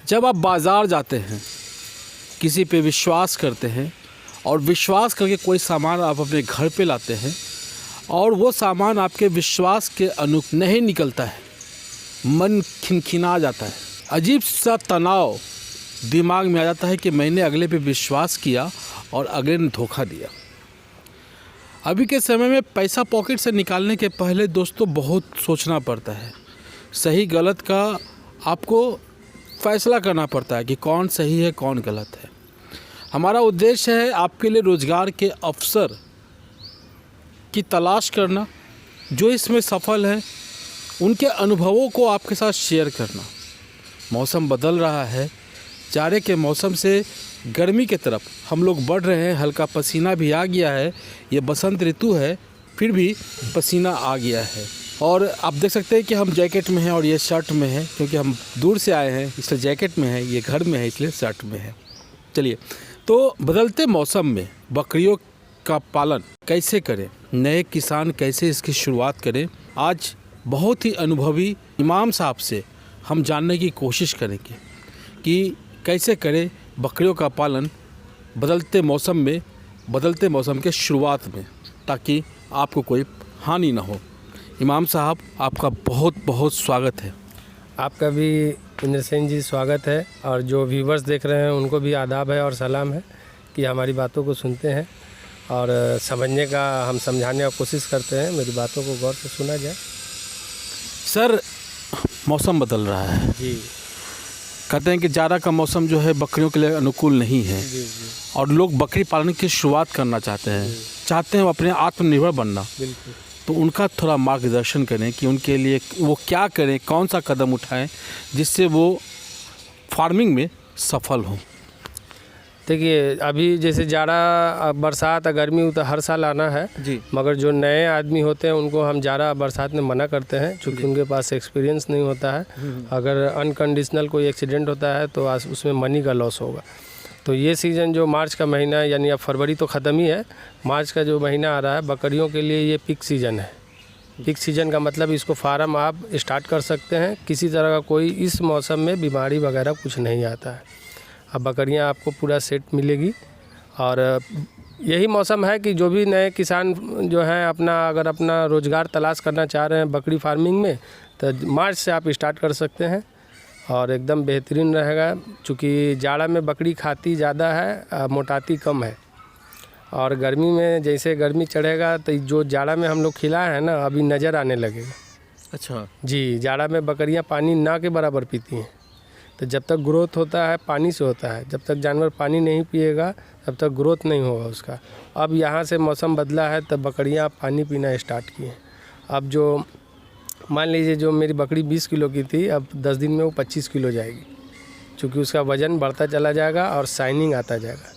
जब आप बाज़ार जाते हैं, किसी पे विश्वास करते हैं और विश्वास करके कोई सामान आप अपने घर पे लाते हैं और वो सामान आपके विश्वास के अनुरूप नहीं निकलता है, मन खिनखिना जाता है, अजीब सा तनाव दिमाग में आ जाता है कि मैंने अगले पे विश्वास किया और अगले ने धोखा दिया। अभी के समय में पैसा पॉकेट से निकालने के पहले दोस्तों बहुत सोचना पड़ता है, सही गलत का आपको फैसला करना पड़ता है कि कौन सही है कौन गलत है। हमारा उद्देश्य है आपके लिए रोज़गार के अवसर की तलाश करना, जो इसमें सफल हैं उनके अनुभवों को आपके साथ शेयर करना। मौसम बदल रहा है, जाड़े के मौसम से गर्मी के तरफ हम लोग बढ़ रहे हैं, हल्का पसीना भी आ गया है। ये बसंत ऋतु है, फिर भी पसीना आ गया है और आप देख सकते हैं कि हम जैकेट में हैं और ये शर्ट में है, क्योंकि हम दूर से आए हैं इसलिए जैकेट में है, ये घर में है इसलिए शर्ट में है। चलिए, तो बदलते मौसम में बकरियों का पालन कैसे करें, नए किसान कैसे इसकी शुरुआत करें, आज बहुत ही अनुभवी इमाम साहब से हम जानने की कोशिश करेंगे कि कैसे करें बकरियों का पालन बदलते मौसम के शुरुआत में, ताकि आपको कोई हानि ना हो। इमाम साहब, आपका बहुत बहुत स्वागत है। आपका भी इंद्र सेन जी स्वागत है, और जो व्यूवर्स देख रहे हैं उनको भी आदाब है और सलाम है कि हमारी बातों को सुनते हैं और समझने का हम समझाने की कोशिश करते हैं, मेरी बातों को गौर से सुना जाए। सर, मौसम बदल रहा है जी। कहते हैं कि जाड़ा का मौसम जो है बकरियों के लिए अनुकूल नहीं है। जी। और लोग बकरी पालन की शुरुआत करना चाहते हैं अपने आत्मनिर्भर बनना। बिल्कुल। तो उनका थोड़ा मार्गदर्शन करें कि उनके लिए वो क्या करें, कौन सा कदम उठाएं जिससे वो फार्मिंग में सफल हों। देखिए, अभी जैसे जाड़ा बरसात गर्मी तो हर साल आना है जी, मगर जो नए आदमी होते हैं उनको हम जाड़ा बरसात में मना करते हैं, क्योंकि उनके पास एक्सपीरियंस नहीं होता है। अगर अनकंडीशनल कोई एक्सीडेंट होता है तो उसमें मनी का लॉस होगा। तो ये सीज़न जो मार्च का महीना है, यानी अब फरवरी तो ख़त्म ही है, मार्च का जो महीना आ रहा है बकरियों के लिए ये पीक सीज़न है। पीक सीज़न का मतलब इसको फार्म आप स्टार्ट कर सकते हैं, किसी तरह का कोई इस मौसम में बीमारी वगैरह कुछ नहीं आता है। अब बकरियां आपको पूरा सेट मिलेगी और यही मौसम है कि जो भी नए किसान जो हैं अगर अपना रोज़गार तलाश करना चाह रहे हैं बकरी फार्मिंग में, तो मार्च से आप स्टार्ट कर सकते हैं और एकदम बेहतरीन रहेगा। चूँकि जाड़ा में बकरी खाती ज़्यादा है, मोटाती कम है, और गर्मी में जैसे गर्मी चढ़ेगा तो जो जाड़ा में हम लोग खिलाए हैं ना, अभी नज़र आने लगेगा। अच्छा जी, जाड़ा में बकरियां पानी ना के बराबर पीती हैं। तो जब तक ग्रोथ होता है पानी से होता है, जब तक जानवर पानी नहीं पिएगा तब तक ग्रोथ नहीं होगा उसका। अब यहाँ से मौसम बदला है तब बकरियाँ पानी पीना स्टार्ट की हैं। अब जो मान लीजिए जो मेरी बकरी 20 किलो की थी, अब 10 दिन में वो 25 किलो जाएगी, क्योंकि उसका वज़न बढ़ता चला जाएगा और शाइनिंग आता जाएगा।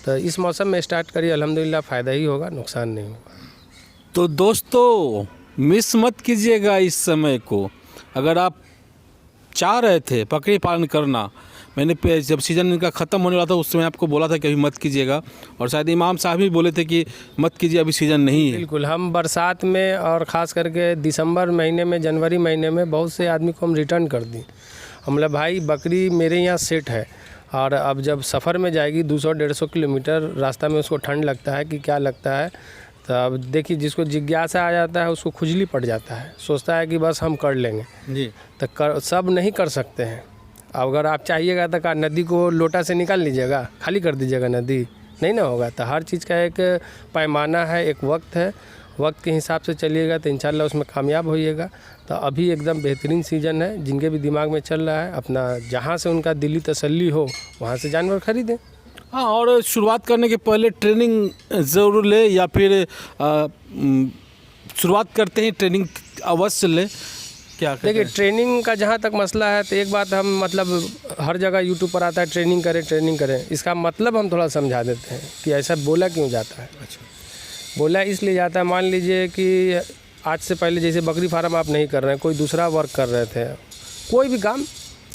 तो इस मौसम में स्टार्ट करिए, अल्हम्दुलिल्लाह फ़ायदा ही होगा, नुकसान नहीं होगा। तो दोस्तों, मिस मत कीजिएगा इस समय को। अगर आप चाह रहे थे बकरी पालन करना, मैंने जब सीज़न इनका ख़त्म होने वाला था उस समय आपको बोला था कि अभी मत कीजिएगा, और शायद इमाम साहब भी बोले थे कि मत कीजिए, अभी सीज़न नहीं है। बिल्कुल, हम बरसात में और ख़ास करके दिसंबर महीने में, जनवरी महीने में बहुत से आदमी को हम रिटर्न कर दी। हमला भाई बकरी मेरे यहाँ सेट है, और अब जब सफ़र में जाएगी 200-150 किलोमीटर, रास्ता में उसको ठंड लगता है कि क्या लगता है, तो अब देखिए जिसको जिज्ञासा आ जाता है उसको खुजली पड़ जाता है, सोचता है कि बस हम कर लेंगे जी। तो सब नहीं कर सकते हैं। अगर आप चाहिएगा तो नदी को लोटा से निकाल लीजिएगा, खाली कर दीजिएगा, नदी नहीं ना होगा। तो हर चीज़ का एक पैमाना है, एक वक्त है, वक्त के हिसाब से चलिएगा तो इंशाल्लाह उसमें कामयाब होइएगा। तो अभी एकदम बेहतरीन सीज़न है, जिनके भी दिमाग में चल रहा है अपना जहाँ से उनका दिली तसल्ली हो वहाँ से जानवर खरीदें। हाँ, और शुरुआत करने के पहले ट्रेनिंग ज़रूर ले, या फिर शुरुआत करते ही ट्रेनिंग अवश्य ले। क्या देखिए, ट्रेनिंग का जहाँ तक मसला है तो एक बात हम हर जगह यूट्यूब पर आता है ट्रेनिंग करें, इसका मतलब हम थोड़ा समझा देते हैं कि ऐसा बोला क्यों जाता है। अच्छा, बोला इसलिए जाता है, मान लीजिए कि आज से पहले जैसे बकरी फार्म आप नहीं कर रहे हैं, कोई दूसरा वर्क कर रहे थे, कोई भी काम,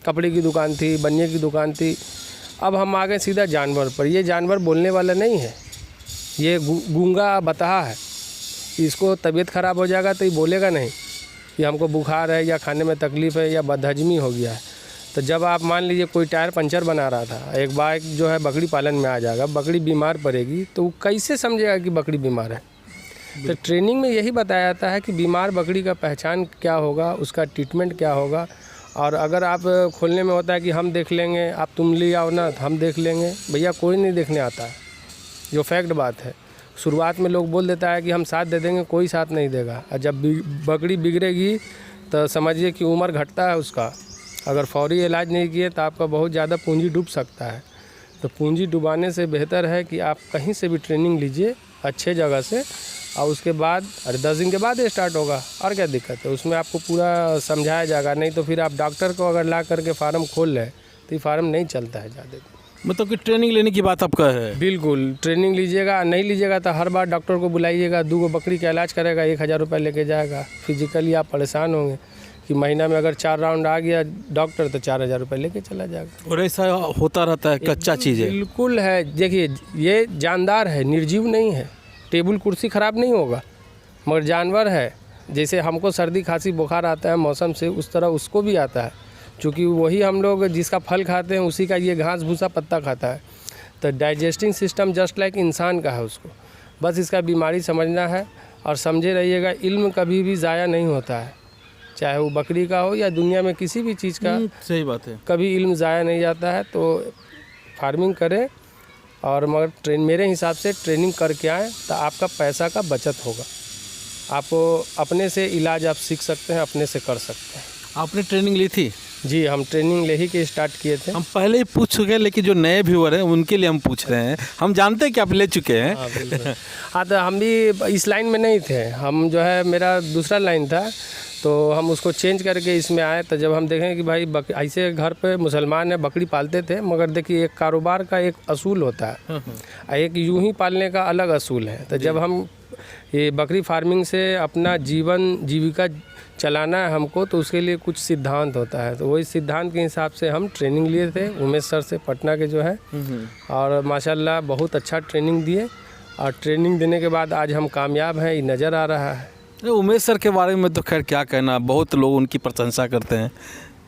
कपड़े की दुकान थी, बनिए की दुकान थी, अब हम आ गए सीधा जानवर पर। ये जानवर बोलने वाला नहीं है, ये गूंगा बतहा है, इसको तबीयत ख़राब हो जाएगा तो ये बोलेगा नहीं कि हमको बुखार है या खाने में तकलीफ़ है या बदहजमी हो गया है। तो जब आप मान लीजिए कोई टायर पंचर बना रहा था, एक बाइक जो है बकरी पालन में आ जाएगा, बकरी बीमार पड़ेगी तो वो कैसे समझेगा कि बकरी बीमार है। तो ट्रेनिंग में यही बताया जाता है कि बीमार बकरी का पहचान क्या होगा, उसका ट्रीटमेंट क्या होगा। और अगर आप खोलने में होता है कि हम देख लेंगे, आप तुम ले आओ ना तो हम देख लेंगे, भैया कोई नहीं देखने आता है, जो फैक्ट बात है। शुरुआत में लोग बोल देता है कि हम साथ दे देंगे, कोई साथ नहीं देगा। और जब बकरी बिगड़ेगी तो समझिए कि उम्र घटता है उसका। अगर फौरी इलाज नहीं किए तो आपका बहुत ज़्यादा पूंजी डूब सकता है। तो पूंजी डुबाने से बेहतर है कि आप कहीं से भी ट्रेनिंग लीजिए अच्छे जगह से, और उसके बाद 10 दिन के बाद ये स्टार्ट होगा। और क्या दिक्कत है, उसमें आपको पूरा समझाया जाएगा। नहीं तो फिर आप डॉक्टर को अगर ला करके फार्म खोल लें तो ये फार्म नहीं चलता है ज़्यादा। मतलब कि ट्रेनिंग लेने की बात आपका है? बिल्कुल, ट्रेनिंग लीजिएगा, नहीं लीजिएगा तो हर बार डॉक्टर को बुलाइएगा, 2 बकरी का इलाज करेगा, 1000 रुपये लेके जाएगा। फिजिकली आप परेशान होंगे कि महीना में अगर 4 राउंड आ गया डॉक्टर तो 4000 रुपये लेके चला जाएगा। और ऐसा होता रहता है, कच्चा चीज़ है। बिल्कुल है। देखिए ये जानदार है, निर्जीव नहीं है, टेबल कुर्सी ख़राब नहीं होगा, मगर जानवर है। जैसे हमको सर्दी खांसी बुखार आता है मौसम से, उस तरह उसको भी आता है। क्योंकि वही हम लोग जिसका फल खाते हैं उसी का ये घास भूसा पत्ता खाता है। तो डाइजेस्टिंग सिस्टम जस्ट लाइक इंसान का है उसको, बस इसका बीमारी समझना है। और समझे रहिएगा, इल्म कभी भी ज़ाया नहीं होता है, चाहे वो बकरी का हो या दुनिया में किसी भी चीज़ का। सही बात है, कभी इल्म ज़ाया नहीं जाता है। तो फार्मिंग करें, और मगर मेरे हिसाब से ट्रेनिंग करके आएँ तो आपका पैसा का बचत होगा। आपको अपने से इलाज आप सीख सकते हैं, अपने से कर सकते हैं। आपने ट्रेनिंग ली थी? जी, हम ट्रेनिंग ले ही के स्टार्ट किए थे। हम पहले ही पूछ चुके हैं, लेकिन जो नए व्यूअर हैं उनके लिए हम पूछ रहे हैं। हम जानते हैं कि आप ले चुके हैं। हाँ बिल्कुल। हाँ, तो हम भी इस लाइन में नहीं थे, हम जो है मेरा दूसरा लाइन था, तो हम उसको चेंज करके इसमें आए। तो जब हम देखें कि भाई ऐसे घर पे मुसलमान है बकरी पालते थे, मगर देखिए एक कारोबार का एक असूल होता है, एक यूं ही पालने का अलग असूल है। तो जब हम ये बकरी फार्मिंग से अपना जीविका चलाना है हमको, तो उसके लिए कुछ सिद्धांत होता है। तो वही सिद्धांत के हिसाब से हम ट्रेनिंग लिए थे उमेश सर से, पटना के जो है। और माशाल्लाह बहुत अच्छा ट्रेनिंग दिए, और ट्रेनिंग देने के बाद आज हम कामयाब हैं, ये नज़र आ रहा है। उमेश सर के बारे में तो खैर क्या कहना, बहुत लोग उनकी प्रशंसा करते हैं।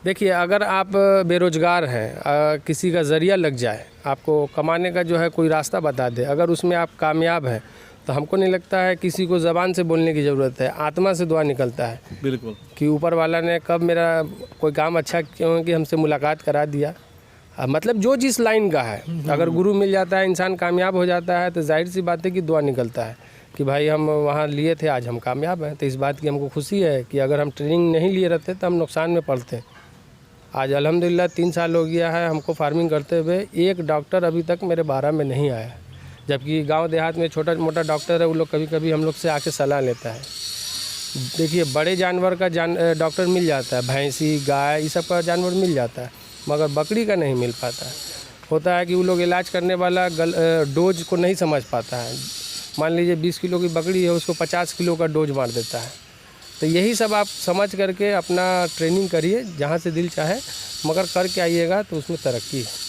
देखिए, अगर आप बेरोजगार हैं, किसी का ज़रिया लग जाए, आपको कमाने का जो है कोई रास्ता बता दे, अगर उसमें आप कामयाब हैं, तो हमको नहीं लगता है किसी को ज़बान से बोलने की ज़रूरत है, आत्मा से दुआ निकलता है। बिल्कुल, कि ऊपर वाला ने कब मेरा कोई काम अच्छा क्यों कि हमसे मुलाकात करा दिया। मतलब जो जिस लाइन का है, अगर गुरु मिल जाता है, इंसान कामयाब हो जाता है, तो जाहिर सी बात है कि दुआ निकलता है कि भाई हम वहाँ लिए थे, आज हम कामयाब हैं। तो इस बात की हमको खुशी है कि अगर हम ट्रेनिंग नहीं लिए रहते तो हम नुकसान में पड़ते। आज अल्हम्दुलिल्लाह 3 साल हो गया है हमको फार्मिंग करते हुए, एक डॉक्टर अभी तक मेरे बारह में नहीं आया। जबकि गांव देहात में छोटा मोटा डॉक्टर है, वो लोग कभी कभी हम लोग से आके सलाह लेता है। देखिए, बड़े जानवर का डॉक्टर मिल जाता है, भैंसी गाय ये सब का जानवर मिल जाता है, मगर बकरी का नहीं मिल पाता है। होता है कि वो लोग इलाज करने वाला डोज को नहीं समझ पाता है। मान लीजिए 20 किलो की बकरी है, उसको 50 किलो का डोज मार देता है। तो यही सब आप समझ करके अपना ट्रेनिंग करिए, जहाँ से दिल चाहे, मगर करके आइएगा तो उसमें तरक्की है।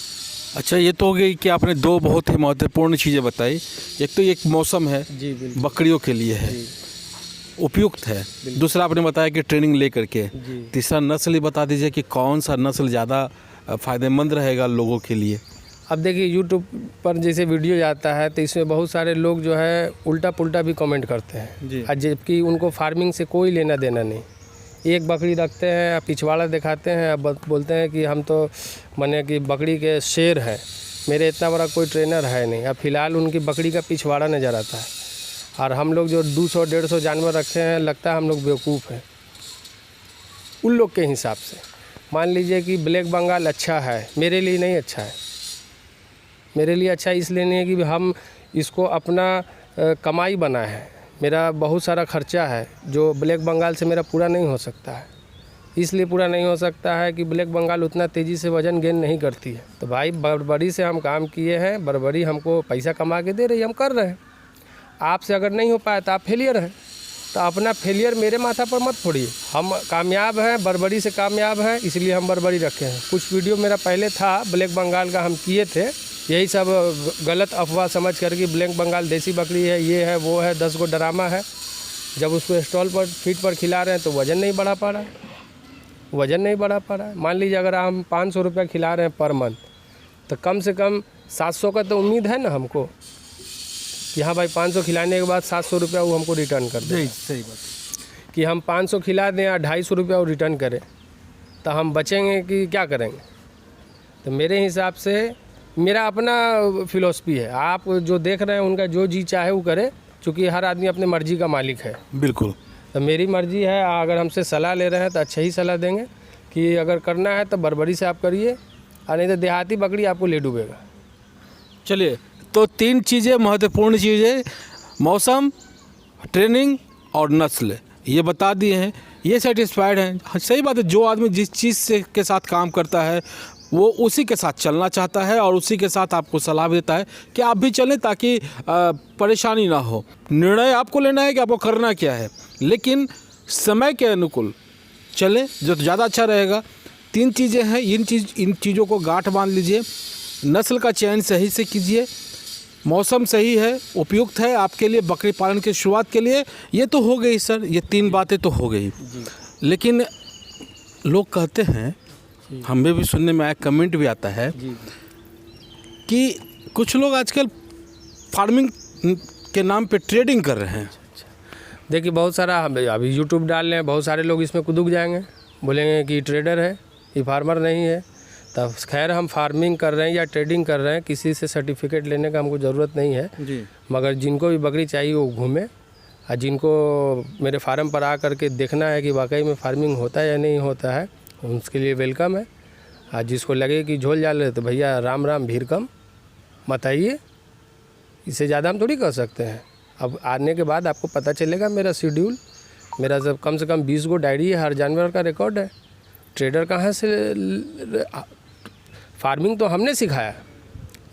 अच्छा, ये तो हो गई कि आपने 2 बहुत ही महत्वपूर्ण चीज़ें बताई। एक तो एक मौसम है, जी बिल्कुल, बकरियों के लिए है, उपयुक्त है। दूसरा आपने बताया कि ट्रेनिंग ले करके। तीसरा नस्ल ही बता दीजिए कि कौन सा नस्ल ज़्यादा फ़ायदेमंद रहेगा लोगों के लिए। अब देखिए, यूट्यूब पर जैसे वीडियो जाता है तो इसमें बहुत सारे लोग जो है उल्टा पुल्टा भी कमेंट करते हैं, और जबकि उनको फार्मिंग से कोई लेना देना नहीं। एक बकरी रखते हैं, पिछवाड़ा दिखाते हैं, बोलते हैं कि हम तो माने कि बकरी के शेर हैं, मेरे इतना बड़ा कोई ट्रेनर है नहीं। अब फ़िलहाल उनकी बकरी का पिछवाड़ा नज़र आता है, और हम लोग जो 200-150 जानवर रखे हैं, लगता है हम लोग बेवकूफ़ हैं उन लोग के हिसाब से। मान लीजिए कि ब्लैक बंगाल अच्छा है, मेरे लिए नहीं अच्छा है। मेरे लिए अच्छा इसलिए नहीं है कि हम इसको अपना कमाई बनाए हैं, मेरा बहुत सारा खर्चा है जो ब्लैक बंगाल से मेरा पूरा नहीं हो सकता है। इसलिए पूरा नहीं हो सकता है कि ब्लैक बंगाल उतना तेज़ी से वज़न गेन नहीं करती है। तो भाई बर्बरी से हम काम किए हैं, बर्बरी हमको पैसा कमा के दे रही है, हम कर रहे हैं। आपसे अगर नहीं हो पाया तो आप फेलियर हैं, तो अपना फेलियर मेरे माथा पर मत फोड़िए। हम कामयाब हैं, बर्बरी से कामयाब हैं, इसलिए हम बर्बरी रखे हैं। कुछ वीडियो मेरा पहले था ब्लैक बंगाल का, हम किए थे, यही सब गलत अफवाह समझ करके ब्लैक बंगाल देसी बकरी है, ये है वो है, 10 गो ड्रामा है। जब उसको स्टॉल पर फीड पर खिला रहे हैं तो वज़न नहीं बढ़ा पा रहा है। वज़न नहीं बढ़ा पा रहा है। मान लीजिए अगर हम 500 रुपया खिला रहे हैं पर मंथ, तो कम से कम 700 का तो उम्मीद है ना हमको कि हाँ भाई 500 खिलाने के बाद 700 रुपया वो हमको रिटर्न कर दे। सही बात। कि हम 500 खिला दें या 250 रुपया वो रिटर्न करें, तो हम बचेंगे कि क्या करेंगे? तो मेरे हिसाब से मेरा अपना फिलॉसफी है, आप जो देख रहे हैं उनका जो जी चाहे वो करे, क्योंकि हर आदमी अपनी मर्जी का मालिक है। बिल्कुल। तो मेरी मर्जी है, अगर हमसे सलाह ले रहे हैं तो अच्छा ही सलाह देंगे कि अगर करना है तो बर्बरी से आप करिए, और नहीं तो देहाती बकरी आपको ले डूबेगा। चलिए, तो 3 चीज़ें महत्वपूर्ण चीज़ें, मौसम, ट्रेनिंग और नस्ल, ये बता दिए हैं, ये सेटिस्फाइड हैं। हाँ, सही बात है, जो आदमी जिस चीज़ से के साथ काम करता है वो उसी के साथ चलना चाहता है और उसी के साथ आपको सलाह भी देता है कि आप भी चलें ताकि परेशानी ना हो। निर्णय आपको लेना है कि आपको करना क्या है, लेकिन समय के अनुकूल चलें जो ज़्यादा अच्छा रहेगा। 3 चीज़ें हैं, इन चीज़ों को गांठ बांध लीजिए। नस्ल का चयन सही से कीजिए, मौसम सही है, उपयुक्त है आपके लिए बकरी पालन की शुरुआत के लिए। ये तो हो गई सर, ये 3 बातें तो हो गई। लेकिन लोग कहते हैं, हमें भी सुनने में आया, कमेंट भी आता है कि कुछ लोग आजकल फार्मिंग के नाम पे ट्रेडिंग कर रहे हैं। देखिए, बहुत सारा अभी यूट्यूब डाल रहे हैं, बहुत सारे लोग इसमें कूद जाएंगे, बोलेंगे कि ट्रेडर है, ये फार्मर नहीं है। तब खैर हम फार्मिंग कर रहे हैं या ट्रेडिंग कर रहे हैं, किसी से सर्टिफिकेट लेने का हमको ज़रूरत नहीं है जी। मगर जिनको भी बकरी चाहिए वो घूमे, और जिनको मेरे फार्म पर आ करके देखना है कि वाकई में फार्मिंग होता है या नहीं होता है, उसके लिए वेलकम है। और जिसको लगे कि झोल जाल है तो भैया राम राम भीड़ कम मत आइए, इससे ज़्यादा हम थोड़ी कर सकते हैं। अब आने के बाद आपको पता चलेगा मेरा शेड्यूल, मेरा सब कम से कम 20 गो डायरी है, हर जानवर का रिकॉर्ड है। ट्रेडर कहाँ से? फार्मिंग तो हमने सिखाया।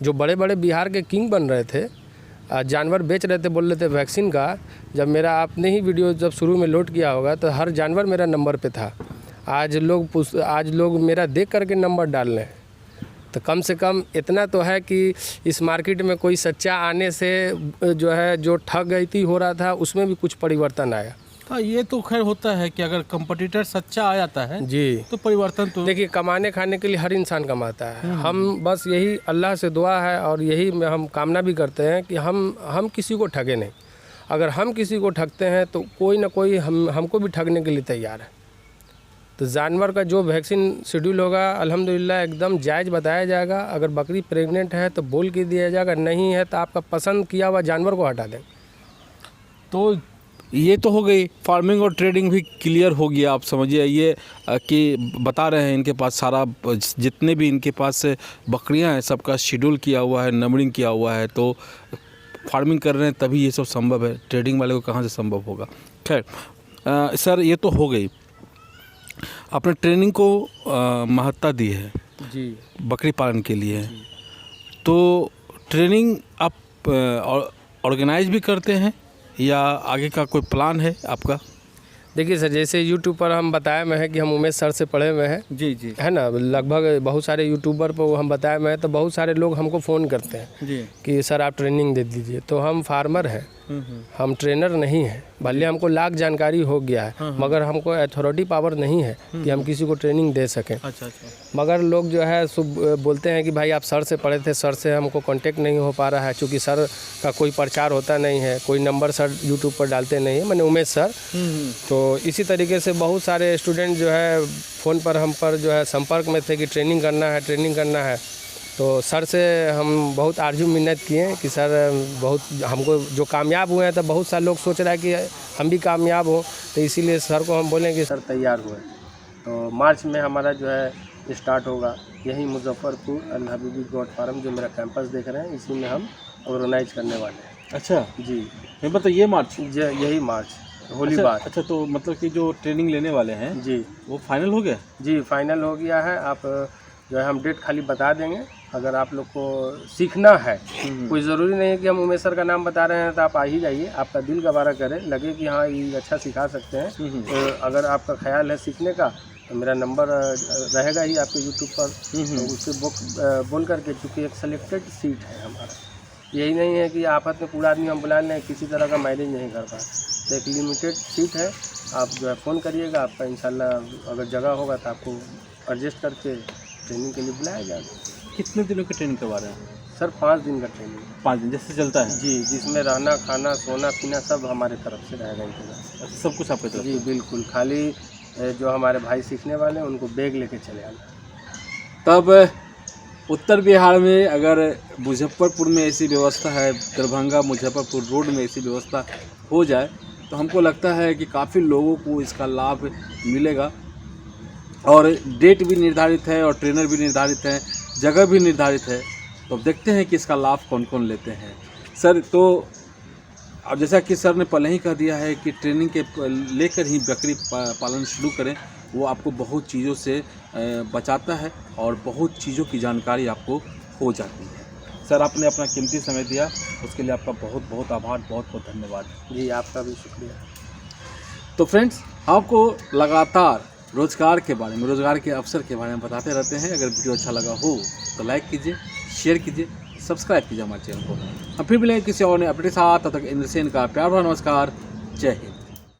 जो बड़े बड़े बिहार के किंग बन रहे थे, जानवर बेच रहे थे, बोल रहे थे वैक्सीन का, जब मेरा आपने ही वीडियो जब शुरू में लोड किया होगा तो हर जानवर मेरा नंबर पे था। आज लोग मेरा देख करके नंबर डाल रहे हैं। तो कम से कम इतना तो है कि इस मार्केट में कोई सच्चा आने से जो है, जो ठग गई हो रहा था, उसमें भी कुछ परिवर्तन आया। हाँ, ये तो खैर होता है कि अगर कंपटीटर सच्चा आ जाता है जी, तो परिवर्तन तो देखिए, कमाने खाने के लिए हर इंसान कमाता है। हम बस यही अल्लाह से दुआ है और यही में हम कामना भी करते हैं कि हम किसी को ठगे नहीं। अगर हम किसी को ठगते हैं तो कोई ना कोई हमको भी ठगने के लिए तैयार है। तो जानवर का जो वैक्सीन शेड्यूल होगा अल्हम्दुलिल्लाह एकदम जायज़ बताया जाएगा। अगर बकरी प्रेग्नेंट है तो बोल के दिया जाएगा, नहीं है तो आपका पसंद किया हुआ जानवर को हटा दें। तो ये तो हो गई, फार्मिंग और ट्रेडिंग भी क्लियर हो गया। आप समझिए ये कि बता रहे हैं इनके पास सारा, जितने भी इनके पास बकरियां हैं सबका शेड्यूल किया हुआ है, नंबरिंग किया हुआ है। तो फार्मिंग कर रहे हैं तभी ये सब संभव है, ट्रेडिंग वाले को कहाँ से संभव होगा। खैर सर, ये तो हो गई, आपने ट्रेनिंग को महत्ता दी है जी बकरी पालन के लिए। तो ट्रेनिंग आप ऑर्गेनाइज भी करते हैं या आगे का कोई प्लान है आपका? देखिए सर, जैसे यूट्यूब पर हम बताए हुए हैं कि हम उमेश सर से पढ़े हुए हैं, जी जी, है ना। लगभग बहुत सारे यूट्यूबर पर वो हम बताए हुए हैं, तो बहुत सारे लोग हमको फ़ोन करते हैं जी कि सर आप ट्रेनिंग दे दीजिए। तो हम फार्मर हैं, हम ट्रेनर नहीं हैं। भले हमको लाख जानकारी हो गया है, मगर हमको अथॉरिटी पावर नहीं है कि हम किसी को ट्रेनिंग दे सकें। अच्छा। मगर लोग जो है बोलते हैं कि भाई आप सर से पढ़े थे, सर से हमको कांटेक्ट नहीं हो पा रहा है, क्योंकि सर का कोई प्रचार होता नहीं है, कोई नंबर सर यूट्यूब पर डालते नहीं है, मैंने उमेश सर। तो इसी तरीके से बहुत सारे स्टूडेंट जो है फ़ोन पर हम पर जो है संपर्क में थे कि ट्रेनिंग करना है। तो सर से हम बहुत आरजू मिन्नत किए कि सर बहुत हमको जो कामयाब हुए हैं, तो बहुत सारे लोग सोच रहा है कि हम भी कामयाब हों, तो इसीलिए सर को हम बोलें कि सर तैयार हुए। तो मार्च में हमारा जो है स्टार्ट होगा, यही मुजफ्फरपुर अल हबीबी गोट फार्म जो मेरा कैंपस देख रहे हैं, इसी में हम ऑर्गेनाइज करने वाले हैं। अच्छा जी, मतलब ये मार्च, यही मार्च होली अच्छा, बाद। अच्छा, तो मतलब कि जो ट्रेनिंग लेने वाले हैं जी, वो फाइनल हो गया? जी फाइनल हो गया है। आप जो है हम डेट खाली बता देंगे। अगर आप लोग को सीखना है, कोई ज़रूरी नहीं है कि हम उमेश सर का नाम बता रहे हैं तो आप आ ही जाइए। आपका दिल गवारा करे, लगे कि हाँ ये अच्छा सिखा सकते हैं, तो अगर आपका ख्याल है सीखने का तो मेरा नंबर रहेगा ही आपके यूट्यूब पर, तो उससे बोल करके, चूँकि एक सेलेक्टेड सीट है हमारा, यही नहीं है कि आफत में पूरा आदमी हम बुला लें, किसी तरह का मैनेज नहीं कर पाए। तो एक लिमिटेड सीट है, आप जो है फ़ोन करिएगा, आपका इंशाल्लाह अगर जगह होगा तो आपको एडजस्ट करके ट्रेनिंग के लिए बुलाया जाएगा। कितने दिनों की ट्रेनिंग करवा रहे हैं सर 5 दिन का ट्रेनिंग 5 दिन जैसे चलता है जी, जिसमें रहना खाना सोना पीना सब हमारे तरफ से रहेगा इंतजाम। सब कुछ आपकी तरफ जी बिल्कुल, खाली जो हमारे भाई सीखने वाले हैं उनको बैग लेके चले आना। तब उत्तर बिहार में अगर मुजफ्फरपुर में ऐसी व्यवस्था है, दरभंगा मुजफ्फरपुर रोड में ऐसी व्यवस्था हो जाए तो हमको लगता है कि काफ़ी लोगों को इसका लाभ मिलेगा। और डेट भी निर्धारित है और ट्रेनर भी निर्धारित है, जगह भी निर्धारित है। तो अब देखते हैं कि इसका लाभ कौन कौन लेते हैं। सर तो अब जैसा कि सर ने पहले ही कह दिया है कि ट्रेनिंग के लेकर ही बकरी पालन शुरू करें, वो आपको बहुत चीज़ों से बचाता है और बहुत चीज़ों की जानकारी आपको हो जाती है। सर आपने अपना कीमती समय दिया, उसके लिए आपका बहुत बहुत आभार, बहुत बहुत धन्यवाद। जी आपका भी शुक्रिया। तो फ्रेंड्स, आपको लगातार रोज़गार के बारे में, रोज़गार के अवसर के बारे में बताते रहते हैं। अगर वीडियो अच्छा लगा हो तो लाइक कीजिए, शेयर कीजिए, सब्सक्राइब कीजिए हमारे चैनल को। अब फिर मिलेंगे किसी और नए अपडेट के साथ। तब तक इंद्र सेन का प्यार भरा नमस्कार। जय हिंद।